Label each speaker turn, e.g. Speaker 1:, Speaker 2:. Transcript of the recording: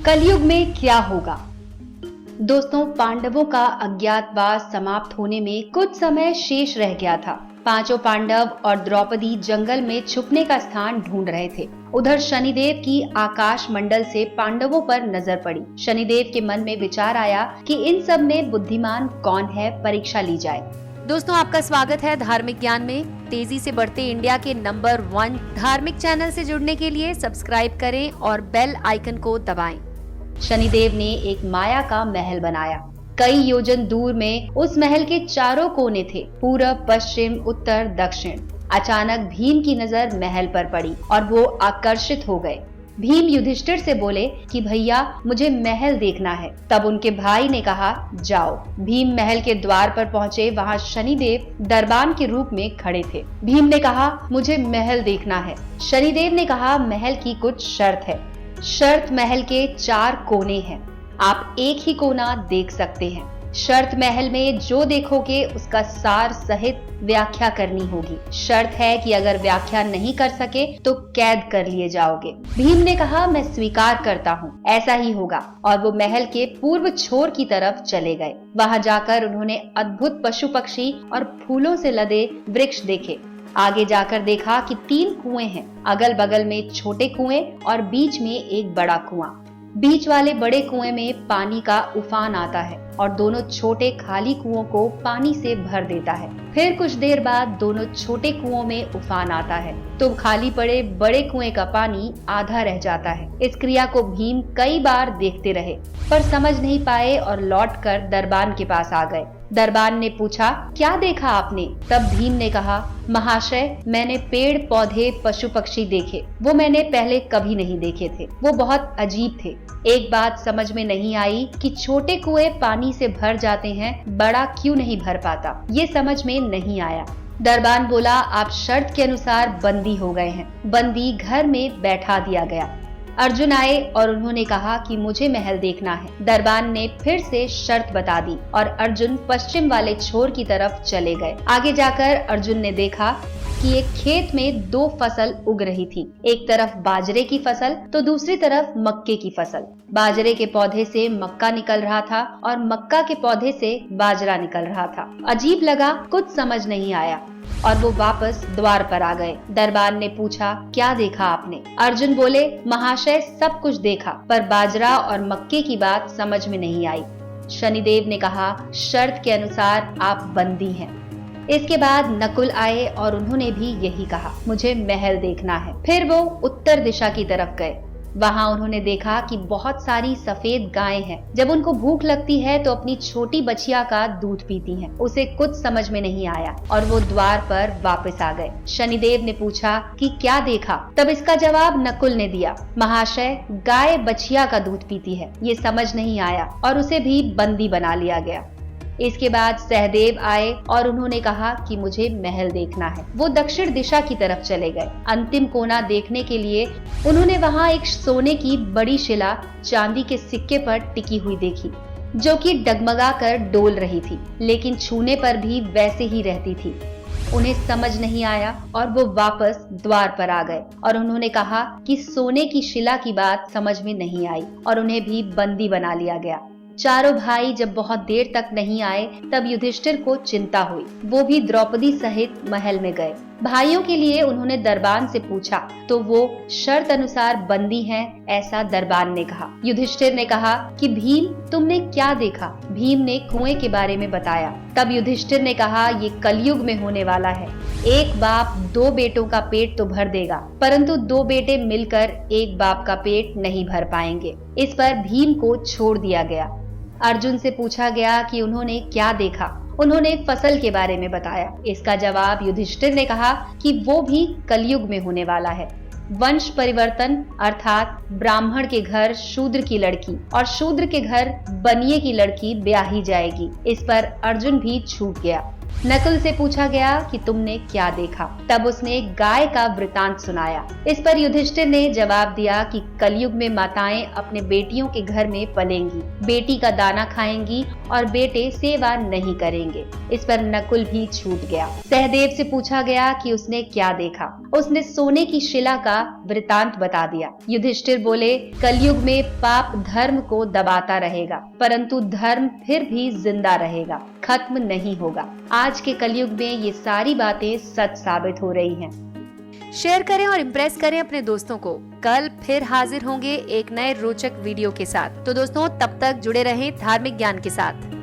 Speaker 1: कलयुग में क्या होगा। दोस्तों, पांडवों का अज्ञातवास समाप्त होने में कुछ समय शेष रह गया था। पांचों पांडव और द्रौपदी जंगल में छुपने का स्थान ढूंढ रहे थे। उधर शनिदेव की आकाश मंडल से पांडवों पर नजर पड़ी। शनिदेव के मन में विचार आया कि इन सब में बुद्धिमान कौन है, परीक्षा ली जाए।
Speaker 2: दोस्तों, आपका स्वागत है धार्मिक ज्ञान में। तेजी से बढ़ते इंडिया के नंबर 1 धार्मिक चैनल से जुड़ने के लिए सब्सक्राइब करें और बेल आइकन को दबाएं।
Speaker 1: शनिदेव ने एक माया का महल बनाया। कई योजन दूर में उस महल के चारों कोने थे, पूरब, पश्चिम, उत्तर, दक्षिण। अचानक भीम की नजर महल पर पड़ी और वो आकर्षित हो गए। भीम युधिष्ठिर से बोले कि भैया, मुझे महल देखना है। तब उनके भाई ने कहा, जाओ। भीम महल के द्वार पर पहुंचे। वहां शनिदेव दरबान के रूप में खड़े थे। भीम ने कहा, मुझे महल देखना है। शनिदेव ने कहा, महल की कुछ शर्त है। शर्त महल के 4 कोने हैं, आप एक ही कोना देख सकते हैं। शर्त महल में जो देखोगे उसका सार सहित व्याख्या करनी होगी। शर्त है कि अगर व्याख्या नहीं कर सके तो कैद कर लिए जाओगे। भीम ने कहा, मैं स्वीकार करता हूँ, ऐसा ही होगा। और वो महल के पूर्व छोर की तरफ चले गए। वहां जाकर उन्होंने अद्भुत पशु पक्षी और फूलों से लदे वृक्ष देखे। आगे जाकर देखा कि 3 कुएं हैं, अगल बगल में छोटे कुएं और बीच में एक बड़ा कुआं। बीच वाले बड़े कुएं में पानी का उफान आता है और दोनों छोटे खाली कुओं को पानी से भर देता है। फिर कुछ देर बाद दोनों छोटे कुओं में उफान आता है तो खाली पड़े बड़े कुएं का पानी आधा रह जाता है। इस क्रिया को भीम कई बार देखते रहे पर समझ नहीं पाए और लौटकर दरबान के पास आ गए। दरबान ने पूछा, क्या देखा आपने? तब भीम ने कहा, महाशय, मैंने पेड़ पौधे पशु पक्षी देखे, वो मैंने पहले कभी नहीं देखे थे। वो बहुत अजीब थे। एक बात समझ में नहीं आई कि छोटे कुएं पानी से भर जाते हैं, बड़ा क्यों नहीं भर पाता, ये समझ में नहीं आया। दरबान बोला, आप शर्त के अनुसार बंदी हो गए हैं। बंदी घर में बैठा दिया गया। अर्जुन आए और उन्होंने कहा कि मुझे महल देखना है। दरबान ने फिर से शर्त बता दी और अर्जुन पश्चिम वाले छोर की तरफ चले गए। आगे जाकर अर्जुन ने देखा कि एक खेत में 2 फसल उग रही थी। एक तरफ बाजरे की फसल तो दूसरी तरफ मक्के की फसल। बाजरे के पौधे से मक्का निकल रहा था और मक्का के पौधे से बाजरा निकल रहा था। अजीब लगा, कुछ समझ नहीं आया और वो वापस द्वार पर आ गए। दरबान ने पूछा, क्या देखा आपने? अर्जुन बोले, महाशय, सब कुछ देखा पर बाजरा और मक्के की बात समझ में नहीं आई। शनिदेव ने कहा, शर्त के अनुसार आप बंदी हैं। इसके बाद नकुल आए और उन्होंने भी यही कहा, मुझे महल देखना है। फिर वो उत्तर दिशा की तरफ गए। वहां उन्होंने देखा कि बहुत सारी सफेद गायें हैं। जब उनको भूख लगती है तो अपनी छोटी बछिया का दूध पीती हैं। उसे कुछ समझ में नहीं आया और वो द्वार पर वापस आ गए। शनिदेव ने पूछा कि क्या देखा? तब इसका जवाब नकुल ने दिया, महाशय, गाय बछिया का दूध पीती है, ये समझ नहीं आया और उसे भी बंदी बना लिया गया। इसके बाद सहदेव आए और उन्होंने कहा कि मुझे महल देखना है। वो दक्षिण दिशा की तरफ चले गए। अंतिम कोना देखने के लिए उन्होंने वहां एक सोने की बड़ी शिला चांदी के सिक्के पर टिकी हुई देखी, जो कि डगमगा कर डोल रही थी, लेकिन छूने पर भी वैसे ही रहती थी। उन्हें समझ नहीं आया और वो वापस द्वार पर आ गए और उन्होंने कहा कि सोने की शिला की बात समझ में नहीं आई और उन्हें भी बंदी बना लिया गया। चारों भाई जब बहुत देर तक नहीं आए तब युधिष्ठिर को चिंता हुई। वो भी द्रौपदी सहित महल में गए। भाइयों के लिए उन्होंने दरबान से पूछा तो वो शर्त अनुसार बंदी हैं, ऐसा दरबान ने कहा। युधिष्ठिर ने कहा कि भीम, तुमने क्या देखा? भीम ने कुएं के बारे में बताया। तब युधिष्ठिर ने कहा, ये कलयुग में होने वाला है। एक बाप 2 बेटों का पेट तो भर देगा, परंतु 2 बेटे मिलकर एक बाप का पेट नहीं भर पाएंगे। इस पर भीम को छोड़ दिया गया। अर्जुन से पूछा गया कि उन्होंने क्या देखा। उन्होंने फसल के बारे में बताया। इसका जवाब युधिष्ठिर ने कहा कि वो भी कलयुग में होने वाला है। वंश परिवर्तन अर्थात ब्राह्मण के घर शूद्र की लड़की और शूद्र के घर बनिए की लड़की ब्याही जाएगी। इस पर अर्जुन भी छूट गया। नकुल से पूछा गया कि तुमने क्या देखा। तब उसने एक गाय का वृतांत सुनाया। इस पर युधिष्ठिर ने जवाब दिया कि कलयुग में माताएं अपने बेटियों के घर में पलेंगी, बेटी का दाना खाएंगी और बेटे सेवा नहीं करेंगे। इस पर नकुल भी छूट गया। सहदेव से पूछा गया कि उसने क्या देखा। उसने सोने की शिला का वृतांत बता दिया। युधिष्ठिर बोले, कलयुग में पाप धर्म को दबाता रहेगा, परंतु धर्म फिर भी जिंदा रहेगा, खत्म नहीं होगा। आज के कलयुग में ये सारी बातें सच साबित हो रही हैं।
Speaker 2: शेयर करें और इम्प्रेस करें अपने दोस्तों को। कल फिर हाजिर होंगे एक नए रोचक वीडियो के साथ। तो दोस्तों, तब तक जुड़े रहें धार्मिक ज्ञान के साथ।